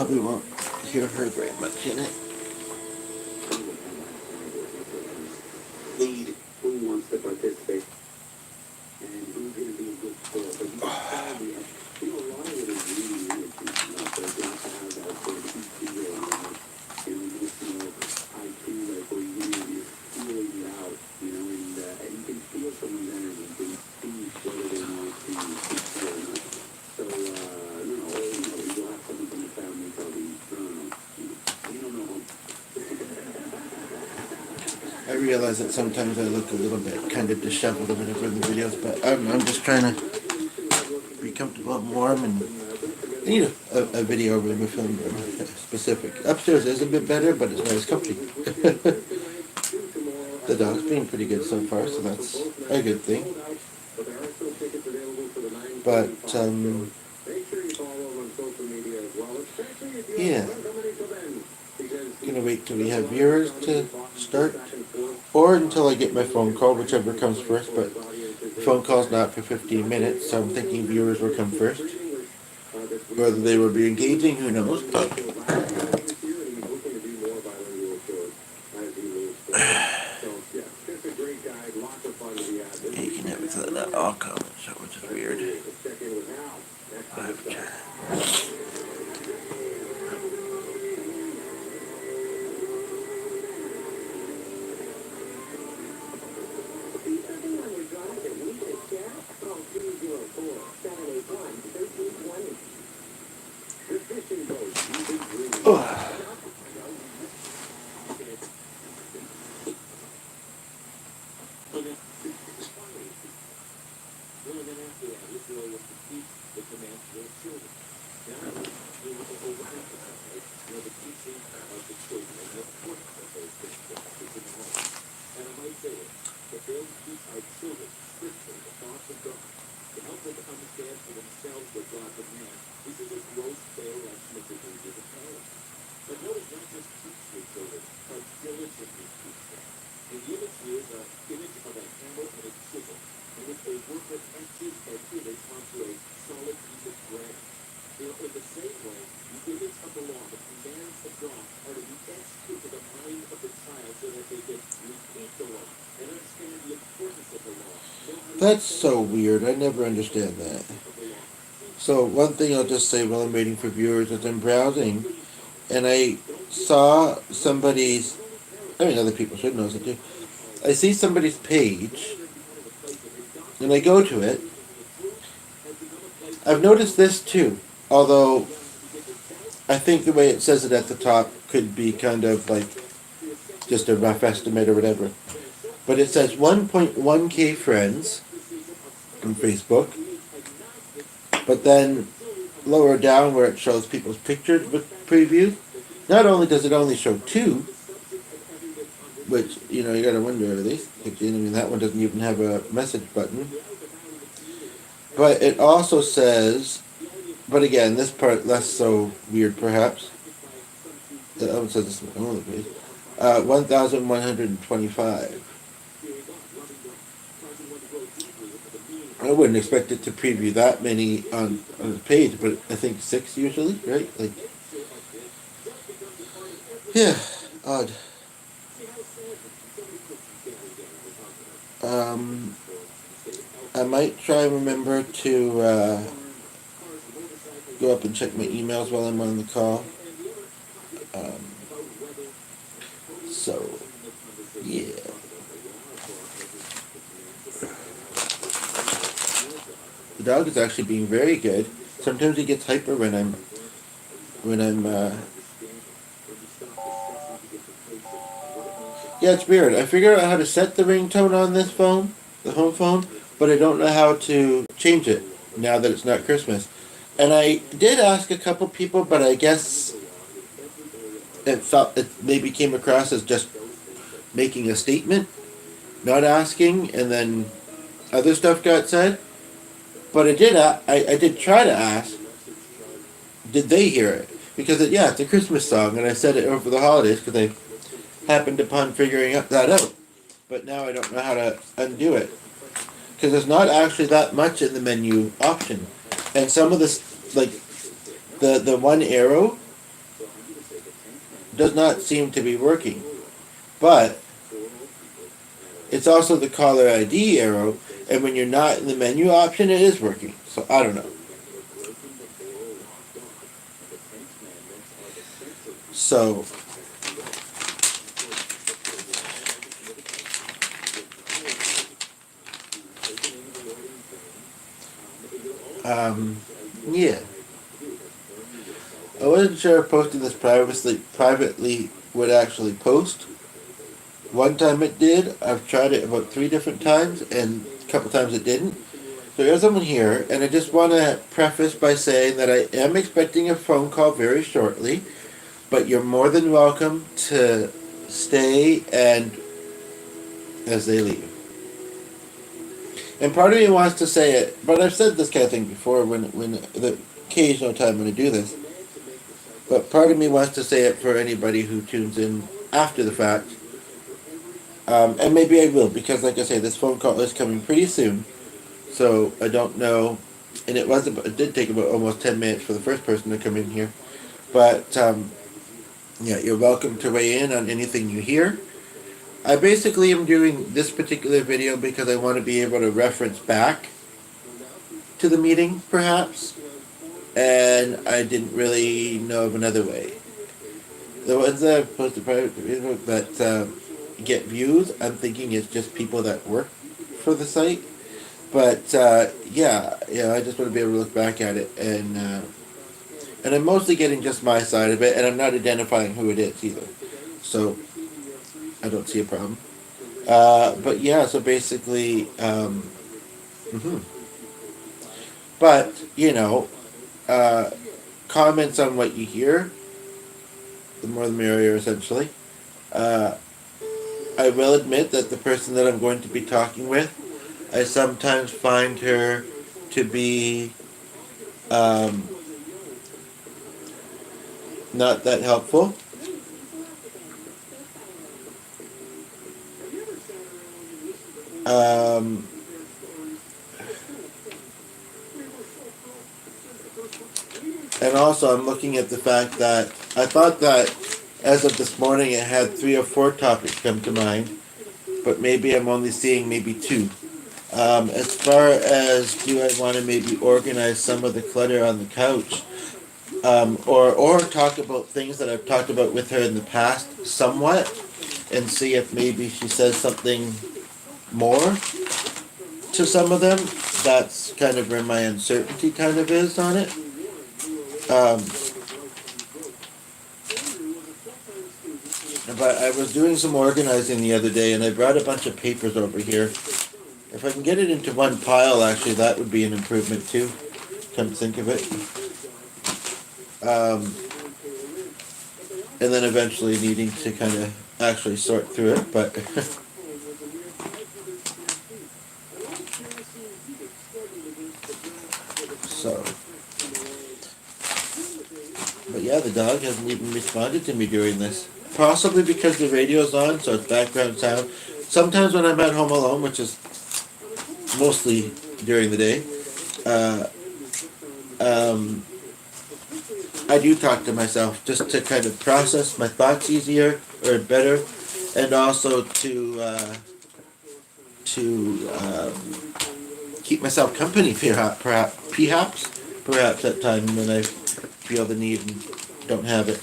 probably won't hear her very much in it. Lead who wants to participate and who's going to be a good sport. But you can tell me, a lot of it is really limited. So you have to have that sort of EQ emotional IQ, like where you're feeling it out, and you can feel someone's energy. You can see whether they want to speak or not. So, you'll have someone from the family probably, I don't know, you don't know. I realize that sometimes I look a little bit kind of disheveled or whatever in the videos, but I'm just trying to be comfortable and warm, and I need a video room, a film room, specific. Upstairs is a bit better, but it's not as comfy. The dog's being pretty good so far, so that's a good thing. But, yeah. Gonna wait till we have viewers to start, or until I get my phone call, whichever comes first, but the phone call's not for 15 minutes, so I'm thinking viewers will come first. Whether they will be engaging, who knows, but... Yeah, you can never thought that all comments, so which is weird. That's so weird. I never understand that. So one thing I'll just say while I'm waiting for viewers is I'm browsing, and I saw somebody's... I mean, other people should know it too. I see somebody's page, and I go to it. I've noticed this too, although I think the way it says it at the top could be kind of like just a rough estimate or whatever. But it says 1.1k friends on Facebook, but then lower down where it shows people's pictures with previews, not only does it only show 2, which, you gotta wonder, are they? I mean, that one doesn't even have a message button. But it also says, but again, this part less so weird perhaps. Oh, it says this on the page. 1,125. I wouldn't expect it to preview that many on the page, but I think 6 usually, right? Like, yeah, odd. I might try and remember to go up and check my emails while I'm on the call. So, yeah. The dog is actually being very good. Sometimes he gets hyper when I'm yeah, it's weird. I figured out how to set the ringtone on this phone, the home phone, but I don't know how to change it now that it's not Christmas. And I did ask a couple people, but I guess it maybe came across as just making a statement, not asking, and then other stuff got said. But I did try to ask, did they hear it? Because it's a Christmas song, and I said it over the holidays because I happened upon figuring that out. But now I don't know how to undo it. Because there's not actually that much in the menu option. And some of this, like, the one arrow does not seem to be working. But it's also the caller ID arrow, and when you're not in the menu option, it is working. So I don't know. So yeah. I wasn't sure if posting this privately would actually post. One time it did. I've tried it about 3 different times, and a couple times it didn't. So here's someone here, and I just want to preface by saying that I am expecting a phone call very shortly, but you're more than welcome to stay and as they leave. And part of me wants to say it, but I've said this kind of thing before when the occasional time when I do this. But part of me wants to say it for anybody who tunes in after the fact. And maybe I will, because like I say, this phone call is coming pretty soon. So I don't know. And it did take about almost 10 minutes for the first person to come in here. But yeah, you're welcome to weigh in on anything you hear. I basically am doing this particular video because I want to be able to reference back to the meeting, perhaps. And I didn't really know of another way. The ones that I've posted private to Facebook that get views, I'm thinking it's just people that work for the site. But yeah, I just want to be able to look back at it, and I'm mostly getting just my side of it, and I'm not identifying who it is either, so I don't see a problem. But yeah, so basically, but comments on what you hear, the more the merrier, essentially. I will admit that the person that I'm going to be talking with, I sometimes find her to be not that helpful. And also, I'm looking at the fact that I thought that as of this morning it had 3 or 4 topics come to mind, but maybe I'm only seeing maybe 2. As far as do I want to maybe organize some of the clutter on the couch, or talk about things that I've talked about with her in the past somewhat, and see if maybe she says something more to some of them. That's kind of where my uncertainty kind of is on it. But I was doing some organizing the other day, and I brought a bunch of papers over here. If I can get it into one pile, actually, that would be an improvement too. Come to think of it. And then eventually needing to kind of actually sort through it, but so. But yeah, the dog hasn't even responded to me during this. Possibly because the radio's on, so it's background sound. Sometimes when I'm at home alone, which is mostly during the day, I do talk to myself just to kind of process my thoughts easier or better, and also to keep myself company, perhaps at times when I feel the need and don't have it.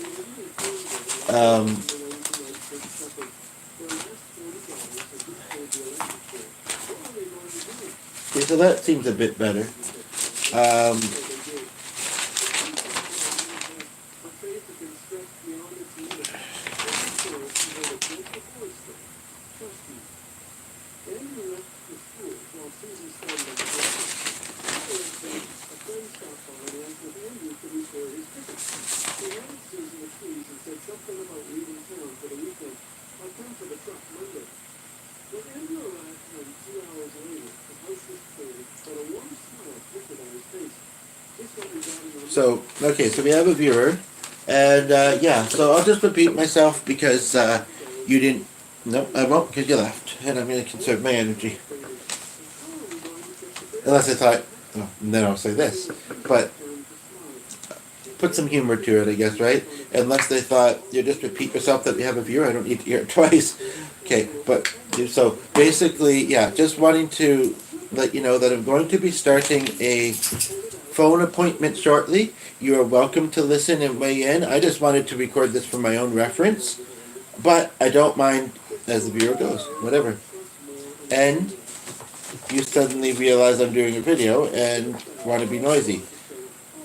Okay, so that seems a bit better. So, okay, so we have a viewer, and yeah, so I'll just repeat myself because you didn't, no, I won't because you left, and I'm going to conserve my energy. Unless I thought, oh, and then I'll say this, but put some humor to it, I guess, right? Unless they thought you just repeat yourself that we have a viewer, I don't need to hear it twice. Okay, but so basically, yeah, just wanting to let you know that I'm going to be starting a phone appointment shortly. You are welcome to listen and weigh in. I just wanted to record this for my own reference, but I don't mind as the viewer goes, whatever. And you suddenly realize I'm doing a video and want to be noisy.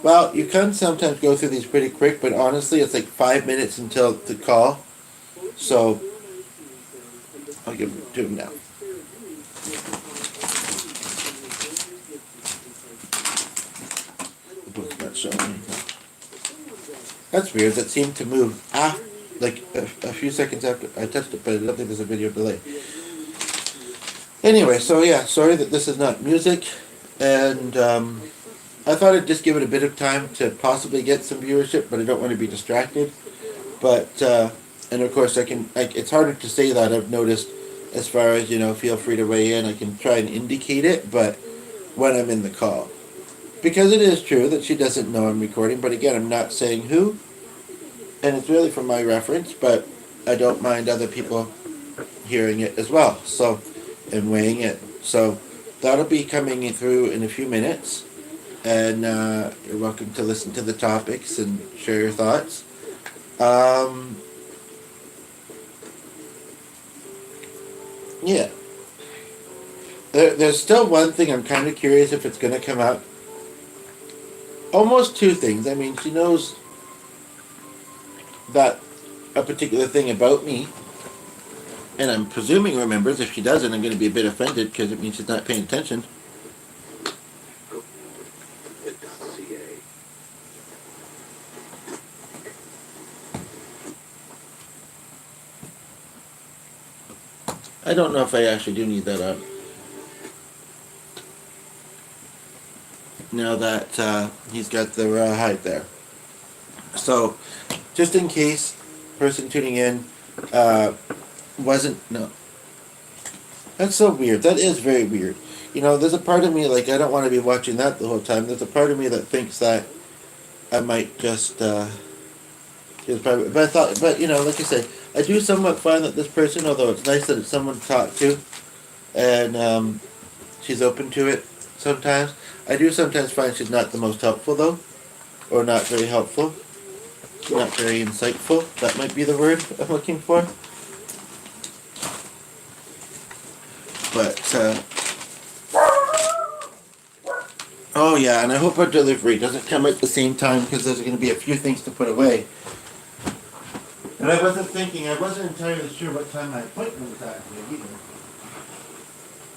Well, you can sometimes go through these pretty quick, but honestly, it's like 5 minutes until the call. So, I'll give it to him now. The book's not showing anything. That's weird. That seemed to move like a few seconds after I touched it, but I don't think there's a video delay. Anyway, so yeah, sorry that this is not music, and I thought I'd just give it a bit of time to possibly get some viewership, but I don't want to be distracted. But and of course it's harder to say that, I've noticed, as far as, feel free to weigh in. I can try and indicate it, but when I'm in the call. Because it is true that she doesn't know I'm recording, but again, I'm not saying who, and it's really for my reference, but I don't mind other people hearing it as well, so, and weighing in. So that'll be coming through in a few minutes, and you're welcome to listen to the topics and share your thoughts. Yeah. There's still one thing I'm kind of curious if it's going to come out. Almost two things. I mean, she knows that a particular thing about me, and I'm presuming remembers. If she doesn't, I'm going to be a bit offended because it means she's not paying attention. I don't know if I actually do need that up. Now that he's got the hide there. So, just in case, person tuning in no. That's so weird. That is very weird. There's a part of me, like, I don't want to be watching that the whole time. There's a part of me that thinks that I might just, but I thought, like I say, I do somewhat find that this person, although it's nice that it's someone to talk to, and she's open to it sometimes, I do sometimes find she's not the most helpful, though, or not very helpful, not very insightful. That might be the word I'm looking for. But, oh yeah, and I hope our delivery doesn't come at the same time, because there's going to be a few things to put away. And I wasn't entirely sure what time my appointment was actually either.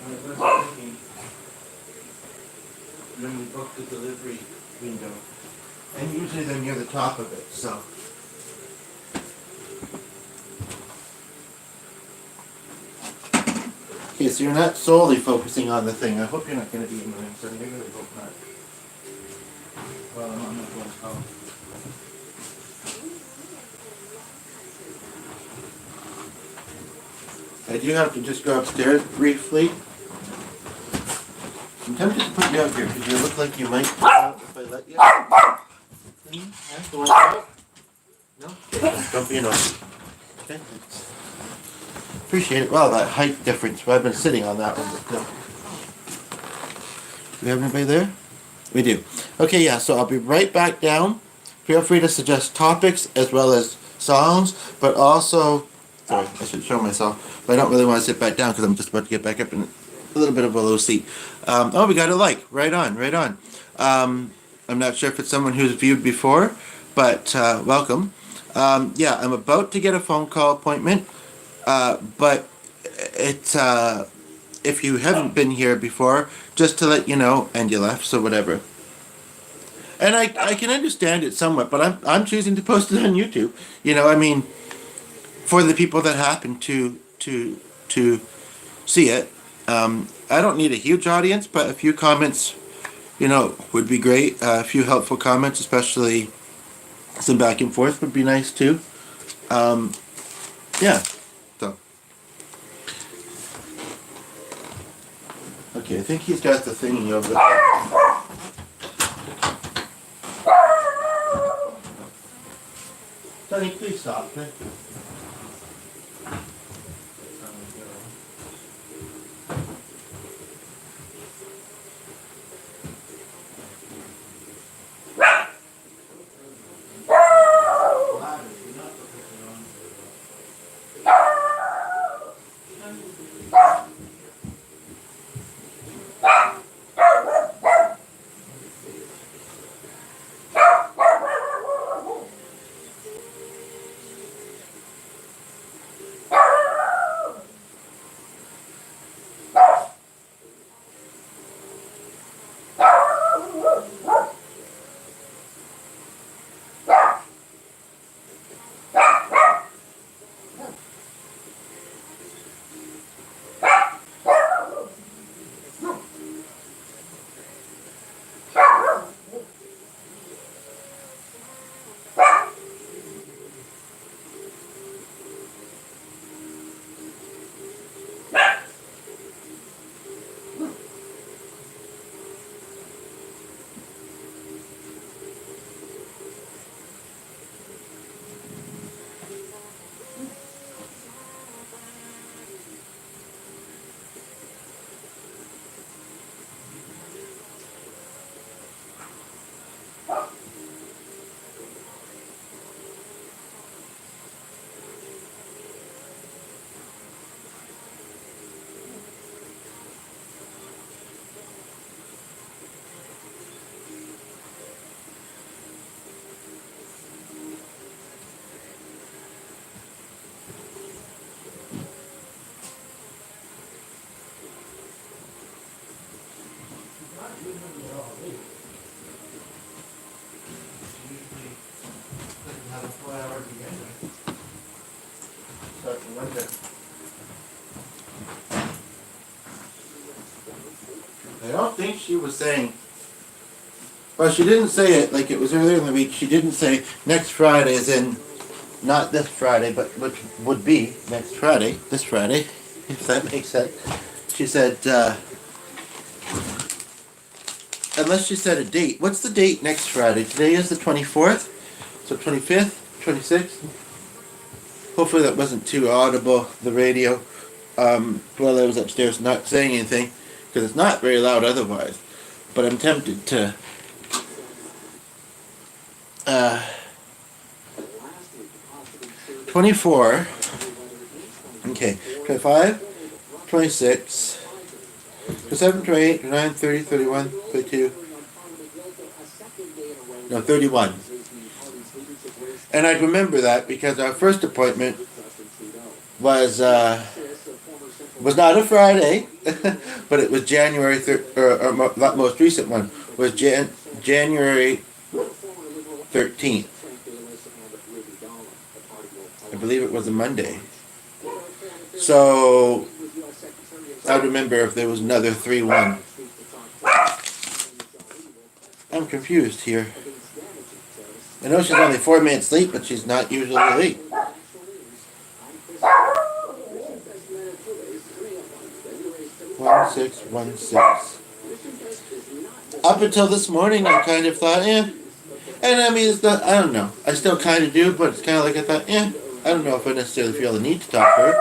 I wasn't thinking when we booked the delivery window. And usually they're near the top of it, so. Okay, so you're not solely focusing on the thing. I hope you're not going to be annoying, so I really hope not. Well, I'm on the phone call. I do have to just go upstairs briefly. I'm tempted to put you out here because you look like you might fall out if I let you. Yeah, go out. No? Don't be annoyed. Okay. Appreciate it. Well, that height difference. Well, I've been sitting on that one. But no. Do we have anybody there? We do. Okay, yeah, so I'll be right back down. Feel free to suggest topics as well as songs, but also... Sorry, I should show myself. But I don't really want to sit back down because I'm just about to get back up in a little bit of a low seat. Oh, we got a like. Right on, right on. I'm not sure if it's someone who's viewed before, but welcome. Yeah, I'm about to get a phone call appointment, but it's if you haven't been here before, just to let you know, and you left, so whatever. And I can understand it somewhat, but I'm choosing to post it on YouTube. I mean, for the people that happen to see it. I don't need a huge audience, but a few comments, would be great. A few helpful comments, especially some back and forth, would be nice too. Yeah. So. Okay, I think he's got the thingy over there. Honey, please stop. Thank you. I don't think she was saying. Well, she didn't say it like it was earlier in the week. She didn't say next Friday, as in not this Friday, but which would be next Friday, this Friday, if that makes sense. She said, unless she said a date. What's the date next Friday? Today is the 24th, so 25th, 26th. Hopefully that wasn't too audible, the radio, while I was upstairs not saying anything, because it's not very loud otherwise. But I'm tempted to 24, okay, 25, 26, 27, 28, 29, 30, 31, 32, no, 31. And I'd remember that because our first appointment was not a Friday, but it was January 3rd, or that most recent one was January 13th. I believe it was a Monday. So I remember if there was another 3-1. I'm confused here. I know she's only 4 minutes late, but she's not usually late. 1616. Up until this morning, I kind of thought, and I mean, it's not, I don't know. I still kind of do, but it's kind of like I thought, I don't know if I necessarily feel the need to talk to her.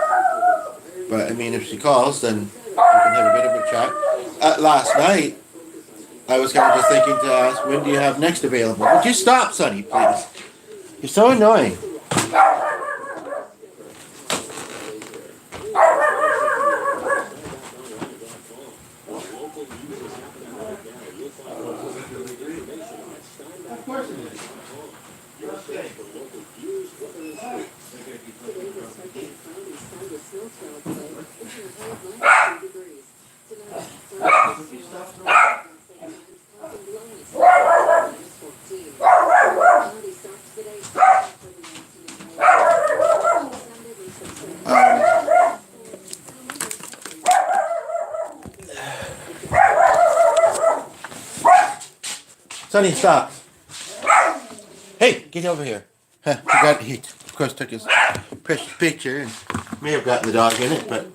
But I mean, if she calls, then we can have a bit of a chat. Last night, I was kind of just thinking to ask, when do you have next available? Would you stop, Sonny, please? You're so annoying. Of course it is. Okay. Sonny, stop. Hey, get over here. He of course took his precious picture and may have gotten the dog in it, but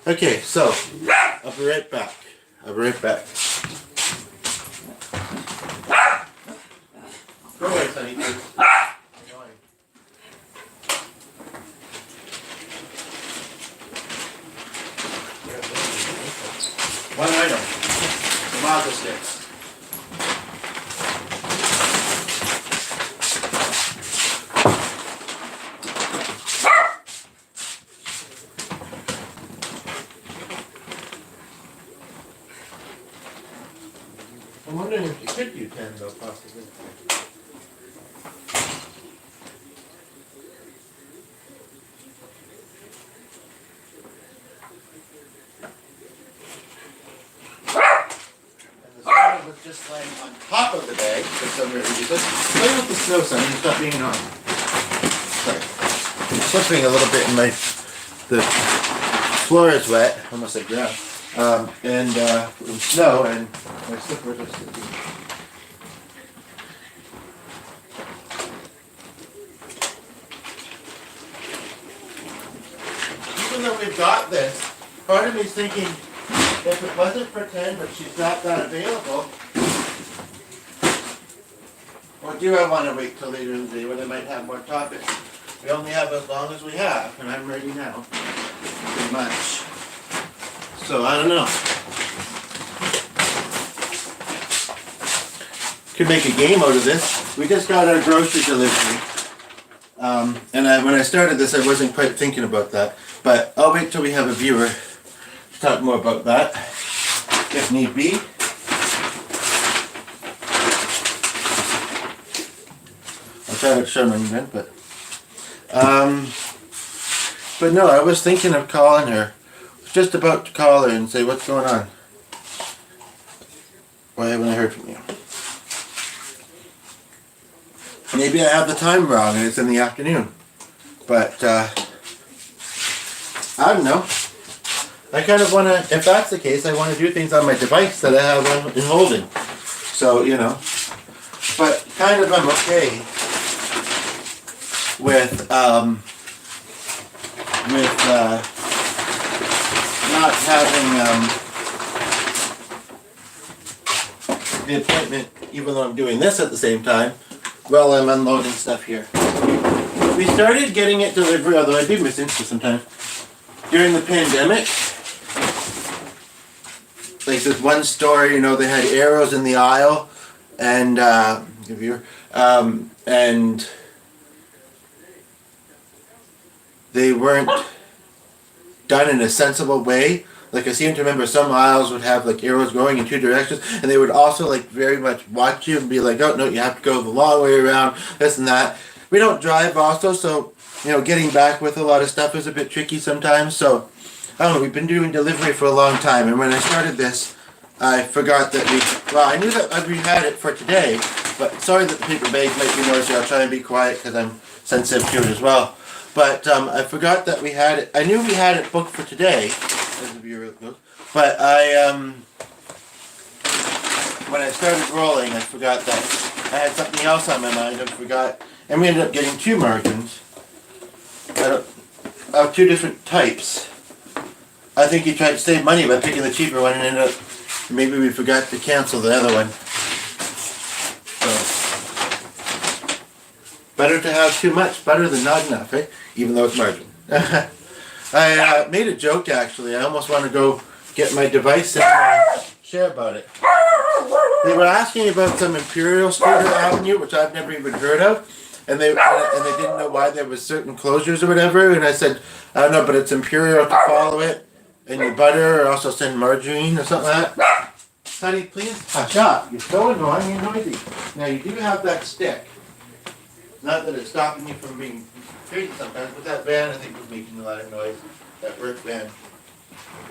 okay, so I'll be right back. Go away, Sonny, please. 6. I'm wondering if you could do 10 though, possibly. Was just laying on top of the bag for some weird reason. Play with the snow, son. It's not being on. Sorry. I'm slipping a little bit in my. The floor is wet, almost like ground. And with snow, and my slippers are slipping. Even though we've got this, part of me's thinking, if it wasn't for 10, but she's not that available, or do I want to wait till later in the day when I might have more topics? We only have as long as we have, and I'm ready now. Pretty much. So, I don't know. Could make a game out of this. We just got our grocery delivery. When I started this, I wasn't quite thinking about that. But I'll wait till we have a viewer to talk more about that, if need be. I'll try to show them again, but no, I was thinking of calling her. I was just about to call her and say, what's going on? Why haven't I heard from you? Maybe I have the time wrong and it's in the afternoon. But, I don't know. I kind of want to, if that's the case, I want to do things on my device that I have in holding. So, you know. But kind of I'm okay with not having the appointment, even though I'm doing this at the same time, while I'm unloading stuff here. We started getting it delivered, although I do miss Insta sometimes, during the pandemic. Like this one store, you know, they had arrows in the aisle, and and they weren't done in a sensible way. Like I seem to remember some aisles would have like arrows going in 2 directions, and they would also like very much watch you and be like, oh no, you have to go the long way around, this and that. We don't drive also, so you know, getting back with a lot of stuff is a bit tricky sometimes. So I don't know, we've been doing delivery for a long time, and when I started this, I forgot that I knew that we had it for today, but sorry that the paper bag might be noisy. I'll try and be quiet because I'm sensitive to it as well. But I forgot that we had it. I knew we had it booked for today, as the viewer goes. But when I started rolling, I forgot that I had something else on my mind. I forgot, and we ended up getting 2 margins of 2 different types. I think he tried to save money by picking the cheaper one, and ended up maybe we forgot to cancel the other one. So better to have too much, better than not enough, eh? Even though it's margin. I made a joke actually. I almost want to go get my device and share about it. They were asking about some Imperial Scooter Avenue, which I've never even heard of, and they didn't know why there was certain closures or whatever. And I said, I don't know, but it's Imperial to follow it, and you butter or also send margarine or something like that. Honey, please hush up. You're so annoying and noisy. Now you do have that stick. Not that it's stopping you from being crazy sometimes, but that van I think was making a lot of noise. That work van.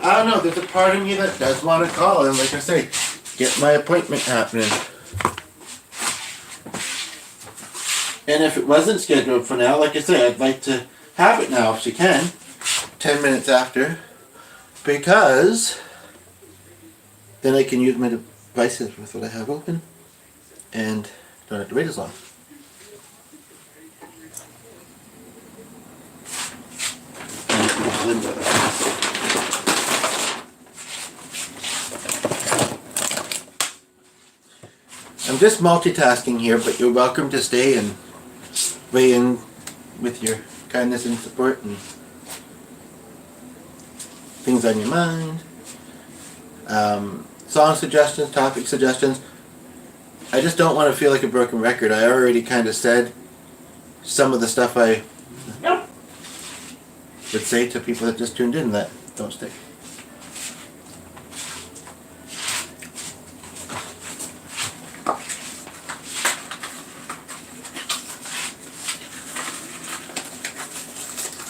I don't know, there's a part of me that does want to call and like I say, get my appointment happening. And if it wasn't scheduled for now, like I say, I'd like to have it now if she can. 10 minutes after. Because then I can use my devices with what I have open and don't have to wait as long. I'm just multitasking here, but you're welcome to stay and weigh in with your kindness and support and things on your mind. song suggestions, topic suggestions. I just don't want to feel like a broken record. I already kind of said some of the stuff I would say to people that just tuned in that don't stick.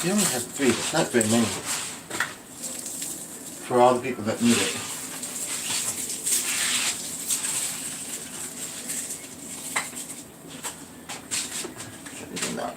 He only has 3, but not very many. For all the people that need it. Shouldn't have done that.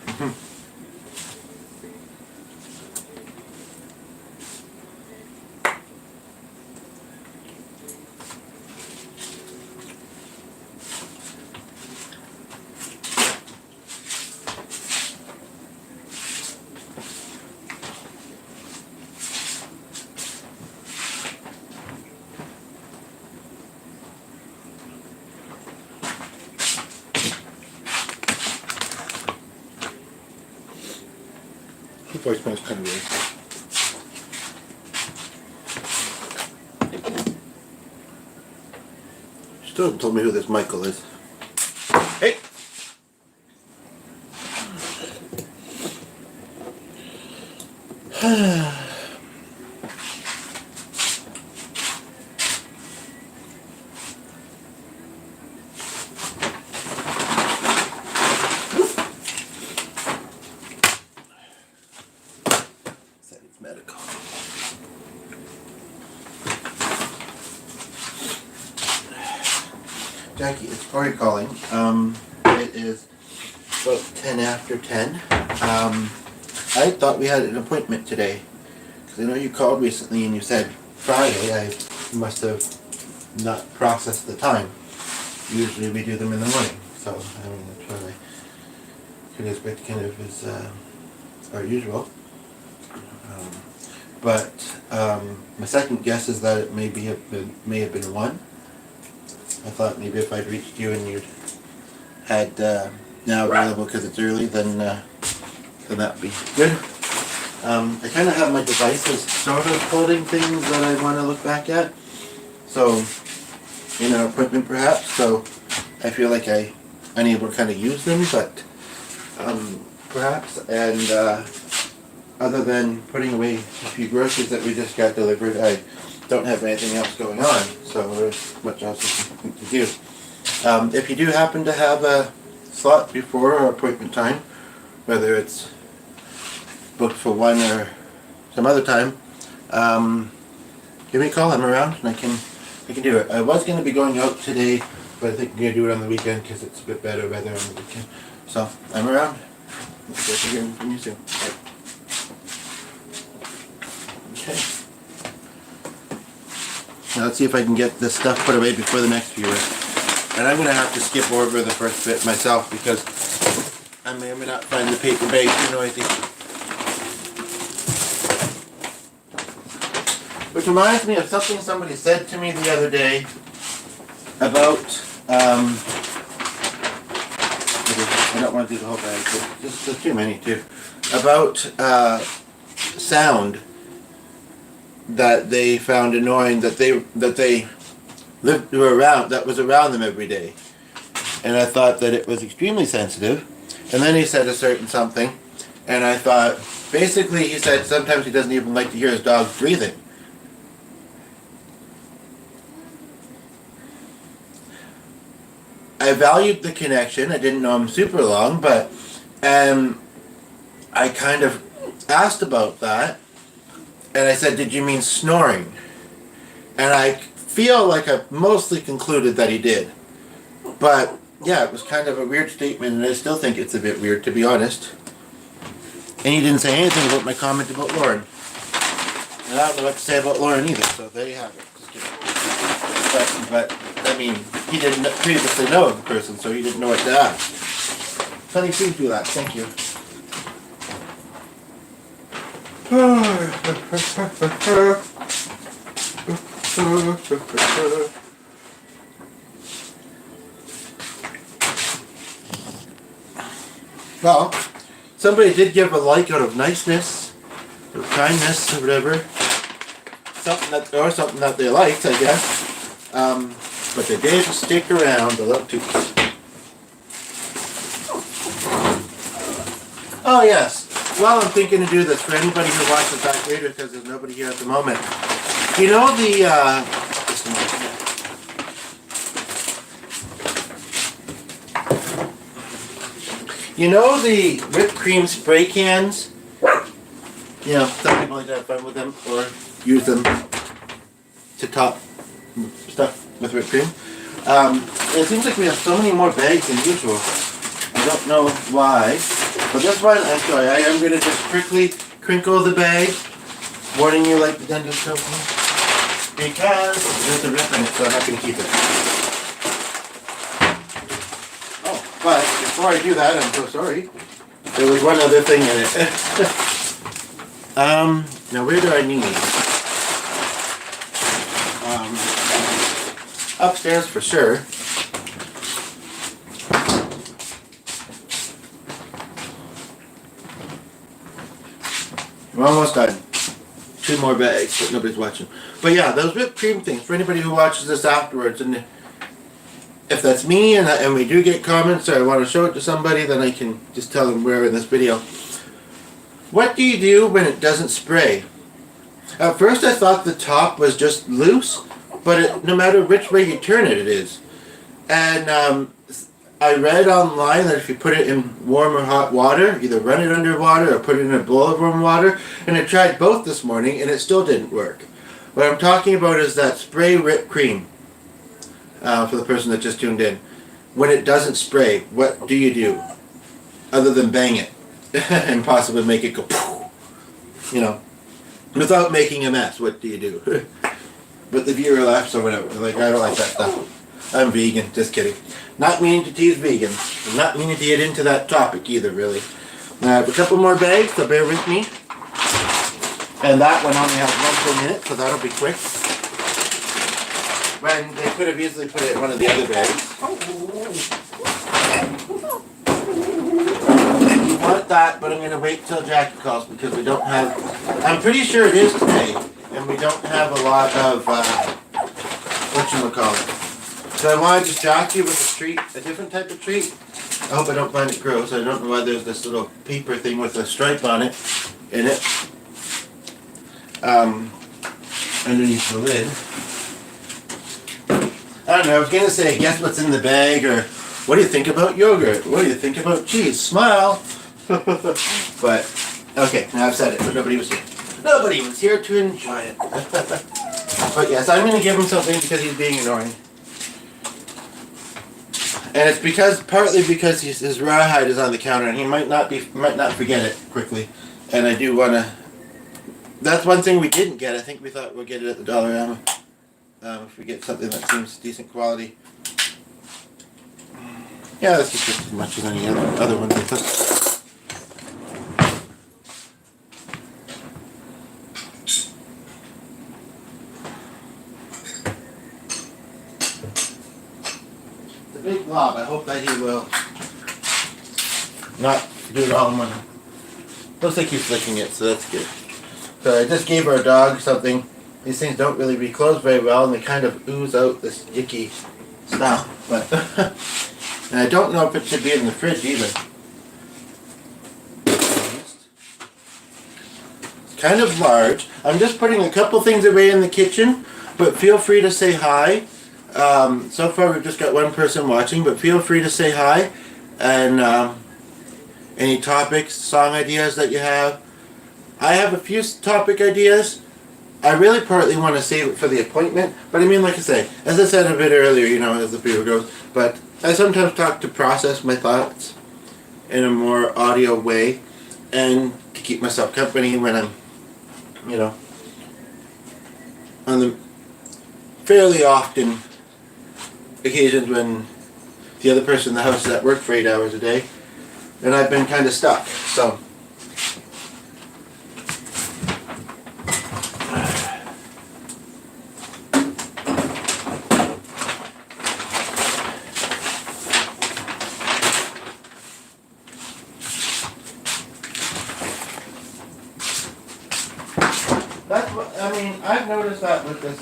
His voicemail's kind of weird. Still haven't told me who this Michael is. Hey! Said it's medical. Jackie, it's Corey calling. It is about 10 after 10. I thought we had an appointment today. Because I know you called recently and you said Friday. I must have not processed the time. Usually we do them in the morning. So, I mean, that's why it is kind of is our usual. My second guess is that it may have been 1. I thought maybe if I'd reached you and you'd had now available because it's early, then that'd be good. I kind of have my devices sort of holding things that I want to look back at. So, in an appointment perhaps, so I feel like I'm unable to kind of use them, but perhaps, and other than putting away a few groceries that we just got delivered, I don't have anything else going on, so there's much else to do. If you do happen to have a slot before our appointment time, whether it's booked for 1 or some other time, give me a call. I'm around and I can do it. I was going to be going out today, but I think I'm going to do it on the weekend because it's a bit better weather on the weekend. So I'm around. Look forward to hearing from you soon. Bye. Okay. Now let's see if I can get this stuff put away before the next viewer. And I'm going to have to skip over the first bit myself because I may or may not find the paper bag too noisy. Which reminds me of something somebody said to me the other day about, I don't want to do the whole bag, but just there's too many too. About sound that they found annoying, that they were around, that was around them every day. And I thought that it was extremely sensitive. And then he said a certain something, and I thought, basically he said sometimes he doesn't even like to hear his dog breathing. I valued the connection. I didn't know him super long, but I kind of asked about that. And I said, did you mean snoring? And I feel like I mostly concluded that he did. But, yeah, it was kind of a weird statement, and I still think it's a bit weird, to be honest. And he didn't say anything about my comment about Lauren. And I don't know what to say about Lauren either, so there you have it. Just kidding. But I mean, he didn't previously know the person, so he didn't know what to ask. Honey, please do that. Thank you. Well, somebody did give a like out of niceness, or kindness, or whatever. Something that they liked, I guess. But they did stick around a little too. Oh yes. Well, I'm thinking to do this for anybody who watches back later because there's nobody here at the moment. You know the just a moment. You know the whipped cream spray cans? You know, some people like to have fun with them or use them to top stuff with whipped cream. It seems like we have so many more bags than usual. I don't know why. But this one, I'm sorry, I am going to just quickly crinkle the bag. Warning you like the dentist told me. Because there's a rip in it, so I'm not going to keep it. Oh, but before I do that, I'm so sorry. There was one other thing in it. Now where do I need? Upstairs for sure. We're almost done. 2 more bags, but nobody's watching. But yeah, those whipped cream things, for anybody who watches this afterwards, and if that's me and we do get comments or I want to show it to somebody, then I can just tell them where in this video. What do you do when it doesn't spray? At first I thought the top was just loose, but no matter which way you turn it, it is. And I read online that if you put it in warm or hot water, either run it under water or put it in a bowl of warm water, and I tried both this morning and it still didn't work. What I'm talking about is that spray whipped cream, for the person that just tuned in. When it doesn't spray, what do you do? Other than bang it and possibly make it go poof, you know, without making a mess, what do you do? But the viewer laughs or whatever, like I don't like that stuff. I'm vegan, just kidding. Not meaning to tease vegans. I'm not meaning to get into that topic either, really. I have a couple more bags, so bear with me. And that one only has 1 full minute, so that'll be quick. When they could have easily put it in one of the other bags. You want that, but I'm going to wait till Jackie calls because we don't have... I'm pretty sure it is today, and we don't have a lot of... whatchamacallit. So I wanted to shock you with a treat, a different type of treat. I hope I don't find it gross. I don't know why there's this little paper thing with a stripe on it, in it. Underneath the lid. I don't know, I was going to say, guess what's in the bag, or what do you think about yogurt? What do you think about cheese? Smile! But, okay, now I've said it, but nobody was here. Nobody was here to enjoy it. But yes, I'm going to give him something because he's being annoying. And it's because, partly because his rawhide is on the counter and he might not forget it quickly. And I do want to, that's one thing we didn't get. I think we thought we'd get it at the Dollarama. If we get something that seems decent quality. Yeah, this is just as much as any other one we took. Big blob. I hope that he will not do it all in one. Looks like he's licking it, so that's good. So I just gave our dog something. These things don't really reclose very well, and they kind of ooze out this icky stuff. But and I don't know if it should be in the fridge either. It's kind of large. I'm just putting a couple things away in the kitchen, but feel free to say hi. So far we've just got one person watching, but feel free to say hi and any topics, song ideas that you have. I have a few topic ideas. I really partly want to save it for the appointment, but I mean, like I say, as I said a bit earlier, you know, as the video goes, but I sometimes talk to process my thoughts in a more audio way and to keep myself company when I'm, you know, on the fairly often occasions when the other person in the house is at work for 8 hours a day, and I've been kind of stuck, so. That's what, I mean, I've noticed that with this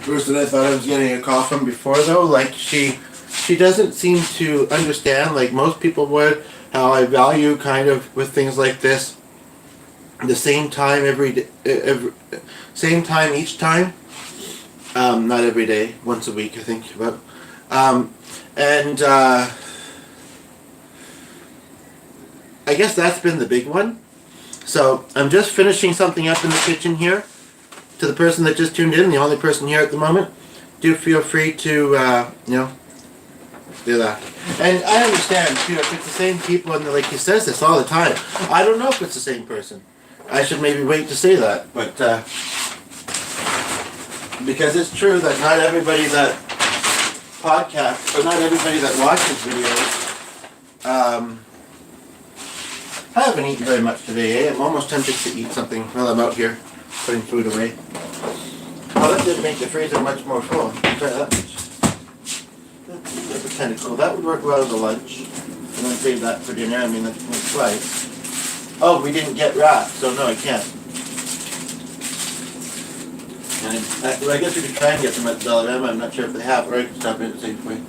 person I thought I was getting a call from before though. Like she doesn't seem to understand, like most people would, how I value kind of with things like this the same time same time each time. Not every day, once a week I think, but and I guess that's been the big one. So I'm just finishing something up in the kitchen here. To the person that just tuned in, the only person here at the moment, do feel free to do that. And I understand too, if it's the same people and like he says this all the time. I don't know if it's the same person. I should maybe wait to say that, but because it's true that not everybody that podcasts or not everybody that watches videos I haven't eaten very much today, eh? I'm almost tempted to eat something while I'm out here putting food away. Well, that did make the freezer much more full. I'll try that much. That was kind of cool. That would work well as a lunch. And then save that for dinner. I mean, that's twice. Oh, we didn't get wraps, so no, I can't. And I guess we could try and get them at Dollarama. I'm not sure if they have, or I could stop in at Safeway.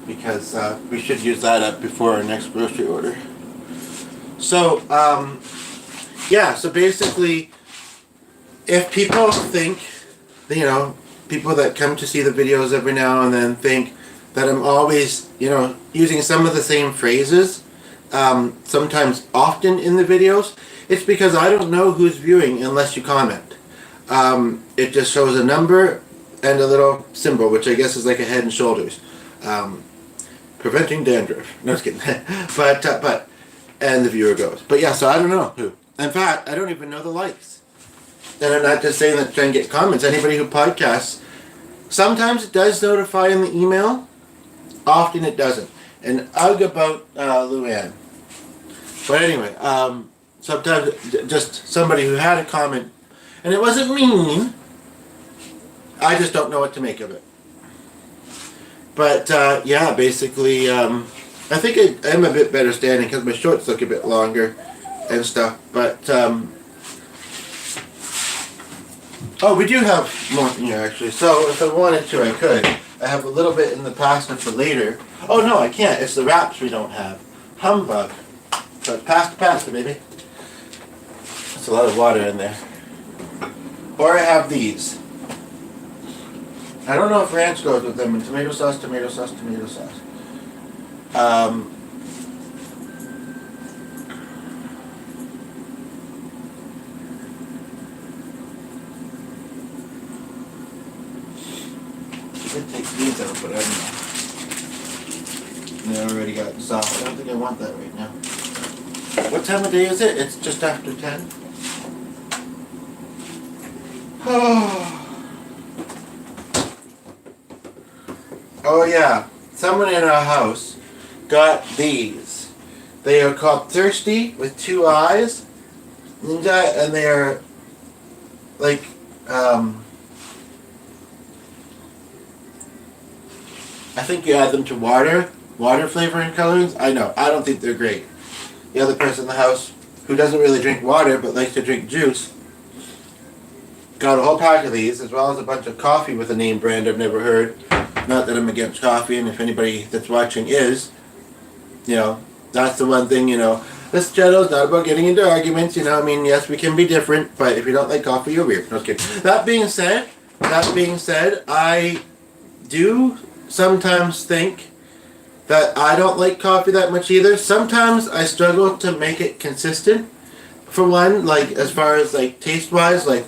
Because we should use that up before our next grocery order. So, yeah, so basically, if people think, you know, people that come to see the videos every now and then think that I'm always, you know, using some of the same phrases, sometimes often in the videos, it's because I don't know who's viewing unless you comment. It just shows a number and a little symbol, which I guess is like a head and shoulders. Preventing dandruff. No, just kidding. but and the viewer goes. But yeah, so I don't know who. In fact, I don't even know the likes. And I'm not just saying that to try and get comments. Anybody who podcasts, sometimes it does notify in the email. Often it doesn't. And ugh about Luann. But anyway, sometimes just somebody who had a comment, and it wasn't mean. I just don't know what to make of it. But yeah, basically, I think I am a bit better standing because my shorts look a bit longer and stuff. But oh, we do have more here actually. So if I wanted to, I could. I have a little bit in the pasta for later. Oh no, I can't. It's the wraps we don't have. Humbug. But pasta, baby. That's a lot of water in there. Or I have these. I don't know if ranch goes with them, and tomato sauce. I did take these out, but I don't know. They already got sauce. I don't think I want that right now. What time of day is it? It's just after 10. Oh yeah, someone in our house got these. They are called Thirsty with 2 eyes, and they are like I think you add them to water flavoring colorings. I know, I don't think they're great. The other person in the house who doesn't really drink water but likes to drink juice got a whole pack of these, as well as a bunch of coffee with a name brand I've never heard. Not that I'm against coffee, and if anybody that's watching is, you know, that's the one thing, you know, this channel is not about getting into arguments, you know, I mean, yes, we can be different, but if you don't like coffee, you're weird. No, just kidding. That being said, I do sometimes think that I don't like coffee that much either. Sometimes I struggle to make it consistent. For one, like, as far as, like, taste-wise, like,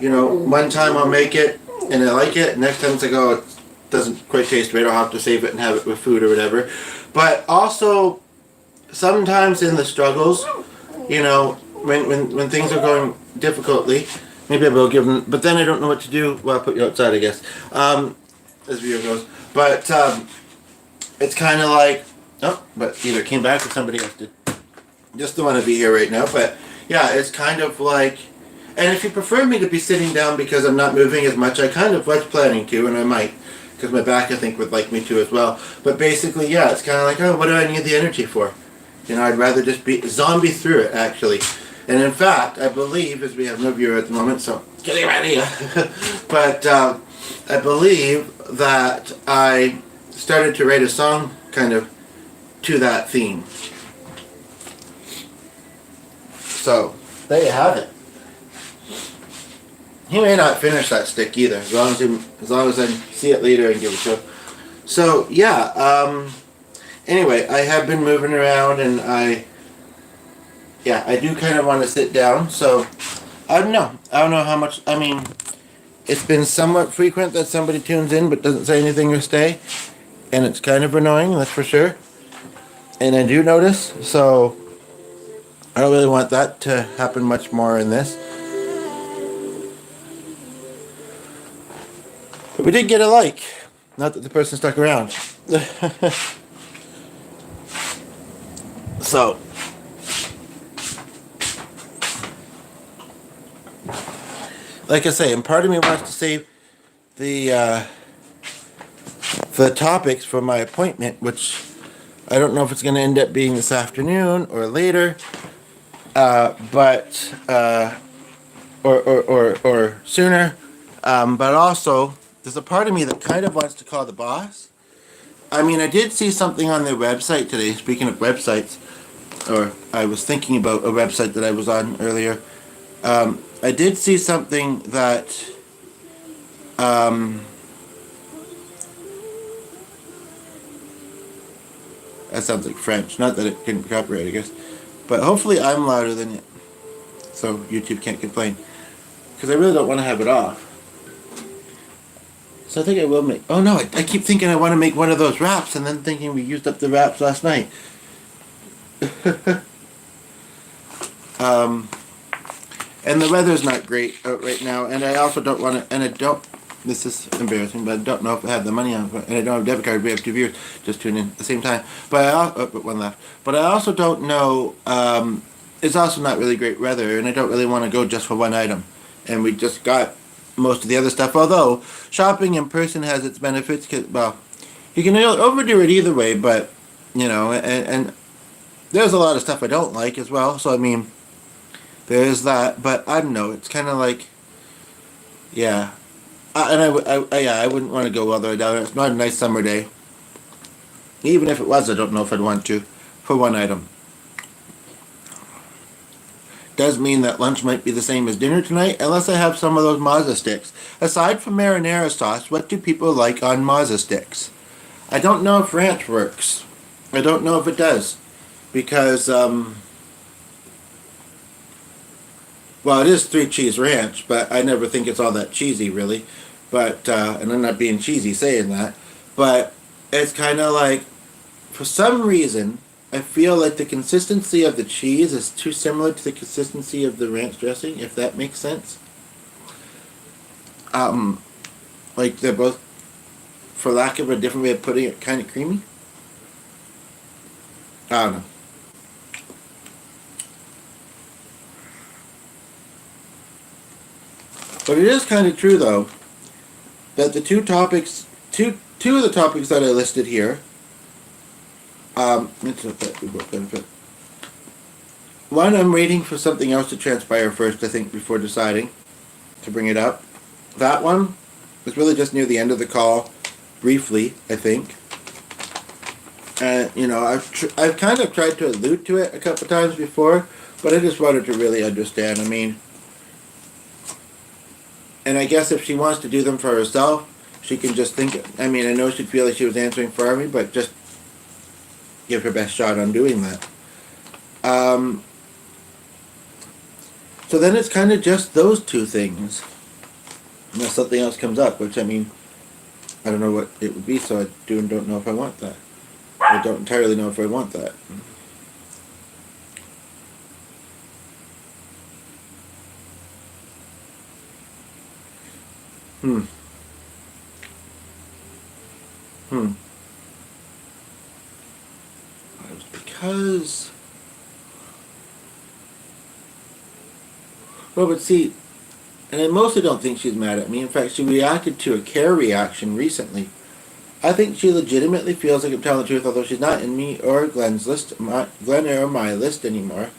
you know, one time I'll make it, and I like it, next time it's like, oh, it doesn't quite taste right, I'll have to save it and have it with food or whatever. But also, sometimes in the struggles, you know, when things are going difficultly, maybe I will give them, but then I don't know what to do. Well, I'll put you outside, I guess, as the video goes. But it's kind of like, oh, but either came back or somebody else did. Just don't want to be here right now, but yeah, it's kind of like, and if you prefer me to be sitting down because I'm not moving as much, I kind of was planning to, and I might, because my back I think would like me to as well. But basically, yeah, it's kind of like, oh, what do I need the energy for? You know, I'd rather just be zombie through it, actually. And in fact, I believe, as we have no viewer at the moment, so get him out of here. But I believe that I started to write a song kind of to that theme. So there you have it. He may not finish that stick either, as long as I see it later and give it to him. So yeah. Anyway, I have been moving around, and I do kind of want to sit down. So I don't know. I don't know how much. I mean, it's been somewhat frequent that somebody tunes in but doesn't say anything or stay, and it's kind of annoying. That's for sure. And I do notice. So I don't really want that to happen much more in this. But we did get a like. Not that the person stuck around. So, like I say, and part of me wants to save the topics for my appointment, which I don't know if it's going to end up being this afternoon or later, but or sooner. But also, there's a part of me that kind of wants to call the boss. I mean, I did see something on their website today. Speaking of websites, or I was thinking about a website that I was on earlier. I did see something that that sounds like French. Not that it can be copyrighted, I guess. But hopefully I'm louder than it, so YouTube can't complain. Because I really don't want to have it off. So I think I will make... Oh no, I keep thinking I want to make one of those wraps, and then thinking we used up the wraps last night. And the weather's not great out right now, and I also don't want to... And I don't... This is embarrassing, but I don't know if I have the money on it, and I don't have a debit card. We have 2 viewers just tune in at the same time. But one left. But I also don't know... it's also not really great weather, and I don't really want to go just for one item. And we just got most of the other stuff, although shopping in person has its benefits. Well, you can overdo it either way, but you know, and there's a lot of stuff I don't like as well, so I mean, there's that. But I don't know, it's kind of like, yeah, I wouldn't want to go all the way down there. It's not a nice summer day. Even if it was, I don't know if I'd want to for one item. Does mean that lunch might be the same as dinner tonight, unless I have some of those Mazza sticks. Aside from marinara sauce, what do people like on Mazza sticks? I don't know if ranch works. I don't know if it does. Because, well, it is 3 cheese ranch, but I never think it's all that cheesy, really. But, and I'm not being cheesy saying that, but it's kind of like, for some reason, I feel like the consistency of the cheese is too similar to the consistency of the ranch dressing, if that makes sense. Like they're both, for lack of a different way of putting it, kind of creamy. I don't know. But it is kind of true, though, that the two of the topics that I listed here, benefit. One, I'm waiting for something else to transpire first, I think, before deciding to bring it up. That one was really just near the end of the call, briefly, I think. And, you know, I've kind of tried to allude to it a couple of times before, but I just wanted to really understand. I mean, and I guess if she wants to do them for herself, she can just think, I mean, I know she'd feel like she was answering for me, but just give her best shot on doing that. So then it's kind of just those two things. Unless something else comes up, which, I mean, I don't know what it would be, so I do and don't know if I want that. I don't entirely know if I want that. It was because... Well, but see, and I mostly don't think she's mad at me. In fact, she reacted to a care reaction recently. I think she legitimately feels like I'm telling the truth, although she's not in me or Glenn's list, Glenn or my list anymore.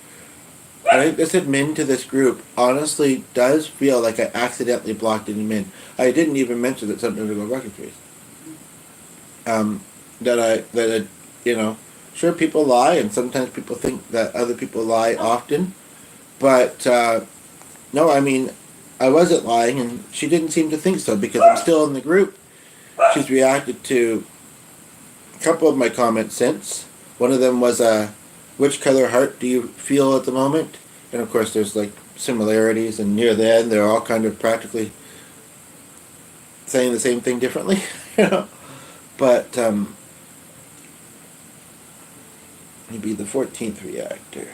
I think this admin to this group honestly does feel like I accidentally blocked an admin. I didn't even mention that something to go bucket trees. You know, sure people lie, and sometimes people think that other people lie often, but no, I mean, I wasn't lying, and she didn't seem to think so because I'm still in the group. She's reacted to a couple of my comments since. One of them was, which color heart do you feel at the moment? And of course, there's like similarities, and near the end, they're all kind of practically saying the same thing differently, you know. But maybe the 14th reactor,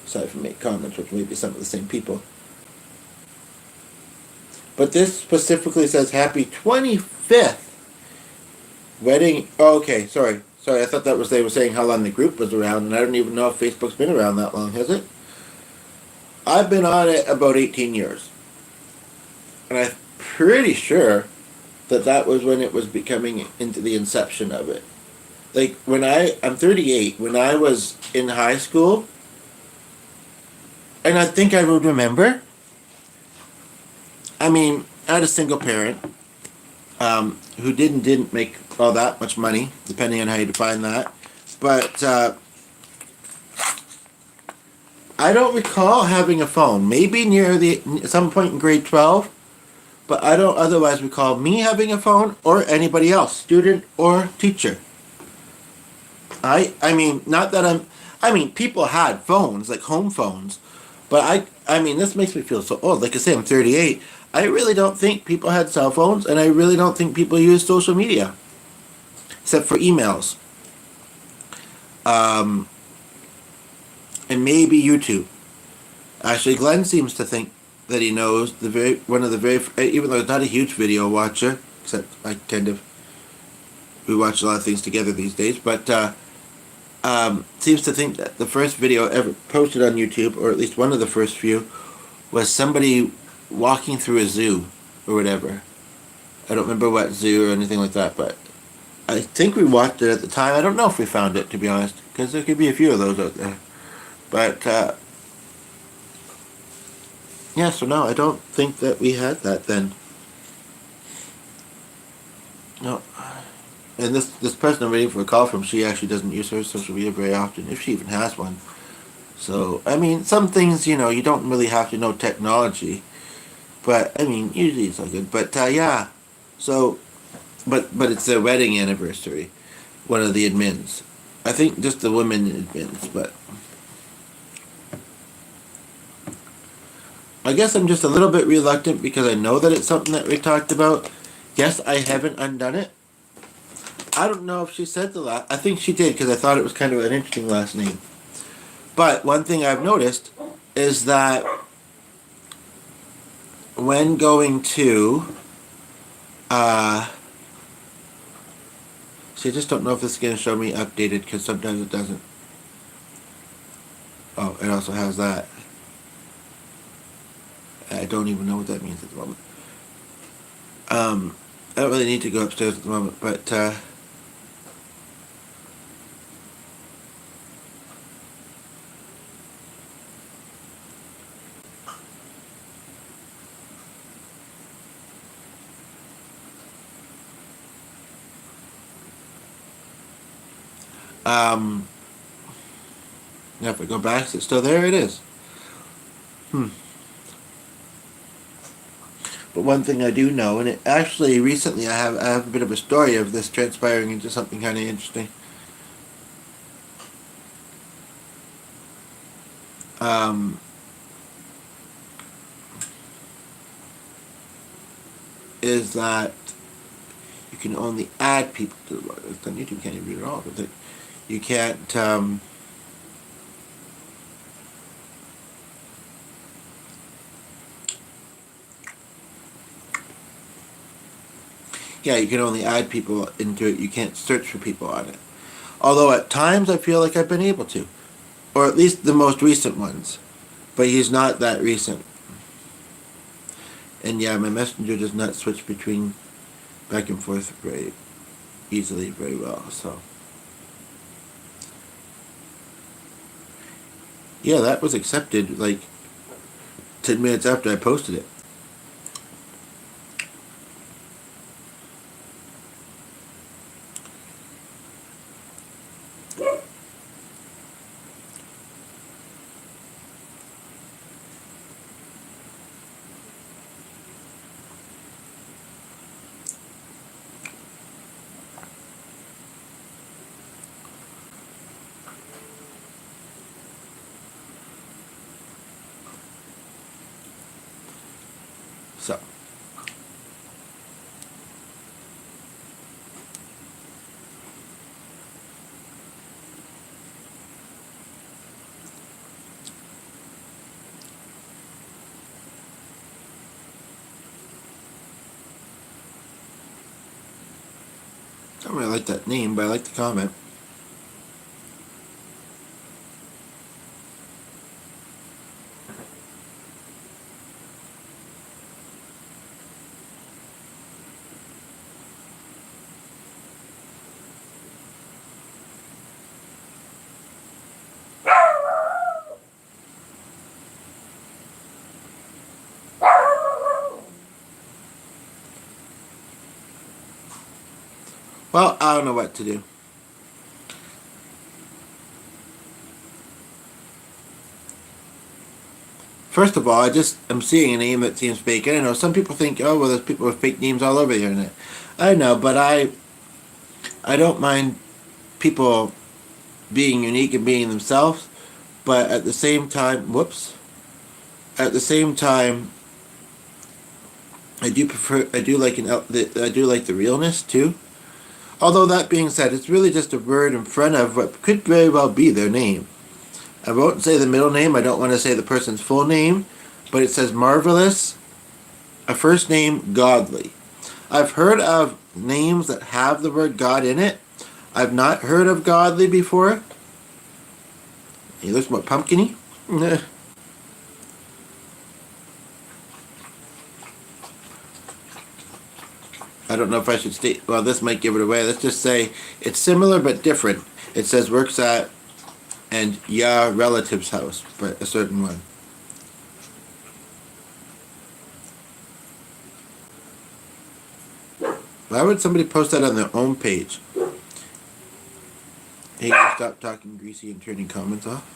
aside from 8 comments, which may be some of the same people. But this specifically says happy 25th wedding. Oh, okay, sorry. I thought that was they were saying how long the group was around, and I don't even know if Facebook's been around that long, has it? I've been on it about 18 years. And I'm pretty sure that was when it was becoming into the inception of it. Like, I'm 38, when I was in high school, and I think I would remember, I mean, I had a single parent who didn't make all that much money, depending on how you define that. But I don't recall having a phone. Maybe at some point in grade 12, but I don't otherwise recall me having a phone or anybody else, student or teacher. I mean, not that I mean, people had phones, like home phones, but I mean, this makes me feel so old. Like I say, I'm 38. I really don't think people had cell phones, and I really don't think people used social media, except for emails. And maybe YouTube. Actually, Glenn seems to think that he knows one of the very, even though he's not a huge video watcher, except we watch a lot of things together these days, but seems to think that the first video ever posted on YouTube, or at least one of the first few, was somebody walking through a zoo or whatever. I don't remember what zoo or anything like that, but I think we watched it at the time. I don't know if we found it, to be honest, because there could be a few of those out there. But yeah, so no, I don't think that we had that then. No. And this person I'm waiting for a call from, she actually doesn't use her social media very often, if she even has one. So, I mean, some things, you don't really have to know technology. But, I mean, usually it's all good. But, yeah. So, but it's their wedding anniversary. One of the admins. I think just the women admins, but I guess I'm just a little bit reluctant because I know that it's something that we talked about. Yes, I haven't undone it. I don't know if she said the last. I think she did because I thought it was kind of an interesting last name. But one thing I've noticed is that when going to, see, I just don't know if this is going to show me updated because sometimes it doesn't. Oh, it also has that. I don't even know what that means at the moment. I don't really need to go upstairs at the moment, but now if I go back, is it still there? It is. But one thing I do know, and it actually recently I have a bit of a story of this transpiring into something kind of interesting. Is that you can only add people to the blog. On YouTube, you can't even read it all, but you can't. Yeah, you can only add people into it. You can't search for people on it. Although at times I feel like I've been able to. Or at least the most recent ones. But he's not that recent. And yeah, my messenger does not switch between back and forth very easily, very well, so. Yeah, that was accepted like 10 minutes after I posted it. So. I don't really like that name, but I like the comment. Well, I don't know what to do. First of all, I just am seeing a name that seems fake. I know some people think, oh, well, there's people with fake names all over the internet. I know, but I don't mind people being unique and being themselves. But at the same time, whoops. At the same time, I do prefer. I do like I do like the realness too. Although that being said, it's really just a word in front of what could very well be their name. I won't say the middle name. I don't want to say the person's full name, but it says Marvelous, a first name Godly. I've heard of names that have the word God in it. I've not heard of Godly before. He looks more pumpkin-y. I don't know if I should state. Well, this might give it away. Let's just say it's similar but different. It says works at and relative's house, but a certain one. Why would somebody post that on their own page? Hey, stop talking greasy and turning comments off.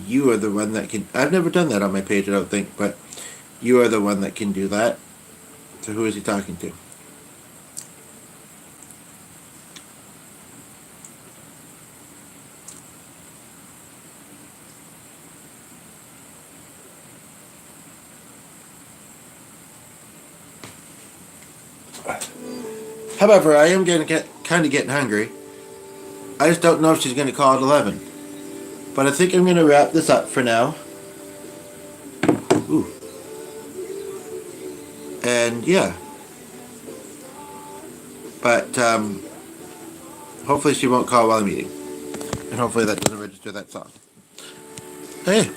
You are the one that can. I've never done that on my page, I don't think, but you are the one that can do that. So who is he talking to? However, I am going to kind of getting hungry. I just don't know if she's going to call at 11. But I think I'm going to wrap this up for now. Ooh. And yeah. But hopefully she won't call while I'm eating. And hopefully that doesn't register that song. Hey.